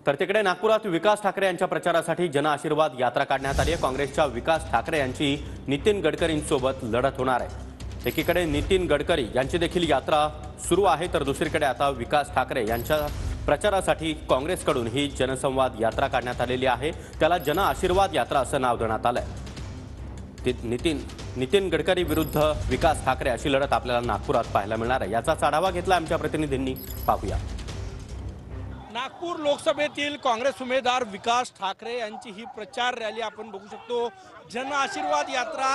तर तिकडे नागपुरात विकास ठाकरे यांच्या प्रचारासाठी जन आशीर्वाद यात्रा काढण्यात आली आहे। काँग्रेसच्या विकास ठाकरे यांची नितीन गडकरींसोबत लढत होणार आहे। एकीकडे नितीन गडकरी यांची देखील यात्रा सुरू आहे, तर दुसरीकडे आता विकास ठाकरे यांच्या प्रचारासाठी काँग्रेसकडून ही जनसंवाद यात्रा काढण्यात आलेली आहे। त्याला जन आशीर्वाद यात्रा असं नाव देण्यात आलंय। नितीन गडकरी विरुद्ध विकास ठाकरे अशी लढत आपल्याला नागपुरात पाहायला मिळणार आहे। याचाच आढावा घेतला आमच्या प्रतिनिधींनी, पाहूया। नागपूर लोकसभेतील काँग्रेस उमेदवार विकास ठाकरे यांची ही प्रचार रॅली आपण बघू शकतो। जन आशीर्वाद यात्रा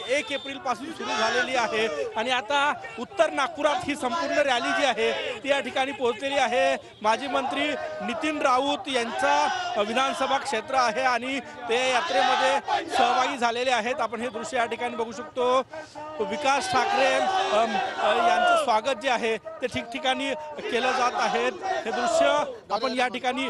1 एप्रिल पासून सुरू झालेली आहे आणि आता उत्तर नागपुरात ही संपूर्ण रॅली जी आहे ती या ठिकाणी पोहोचलेली आहे। माजी मंत्री नितीन राऊत यांचा विधानसभा क्षेत्र आहे आणि ते यात्रेमध्ये सहभागी झालेले आहेत। आपण हे दृश्य या ठिकाणी बघू शकतो। विकास ठाकरे यांचं स्वागत जे आहे ते ठिकठिकाणी केलं जात आहे। हे दृश्य आपण या ठिकाणी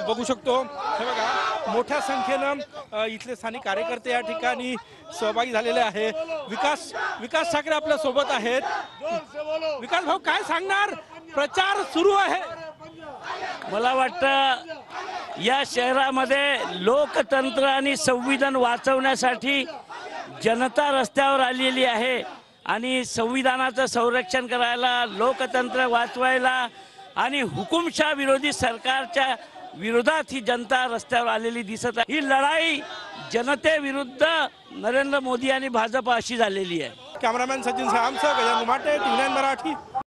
बघू शकतो। हे बघा, मोठ्या संख्येनं इथले स्थानिक कार्यकर्ते या ठिकाणी सहभागी झालेले आहे। विकास ठाकरे आपल्या सोबत आहेत। विकास भाऊ, काय सांगणार? प्रचार सुरू आहे। मला वाटतं या शहरामध्ये लोकतंत्र आणि संविधान वाचवण्यासाठी जनता रस्त्यावर आलेली आहे आणि संविधानाचं संरक्षण करायला, लोकतंत्र वाचवायला आणि हुकुमशाह विरोधी सरकारच्या विरोधात ही जनता रस्त्यावर आलेली दिसत आहे। ही लढाई जनतेविरुद्ध नरेंद्र मोदी आणि भाजप अशी झालेली आहे। कॅमेरामॅन सचिन सामसह गजानन माटे, टी9 मराठी।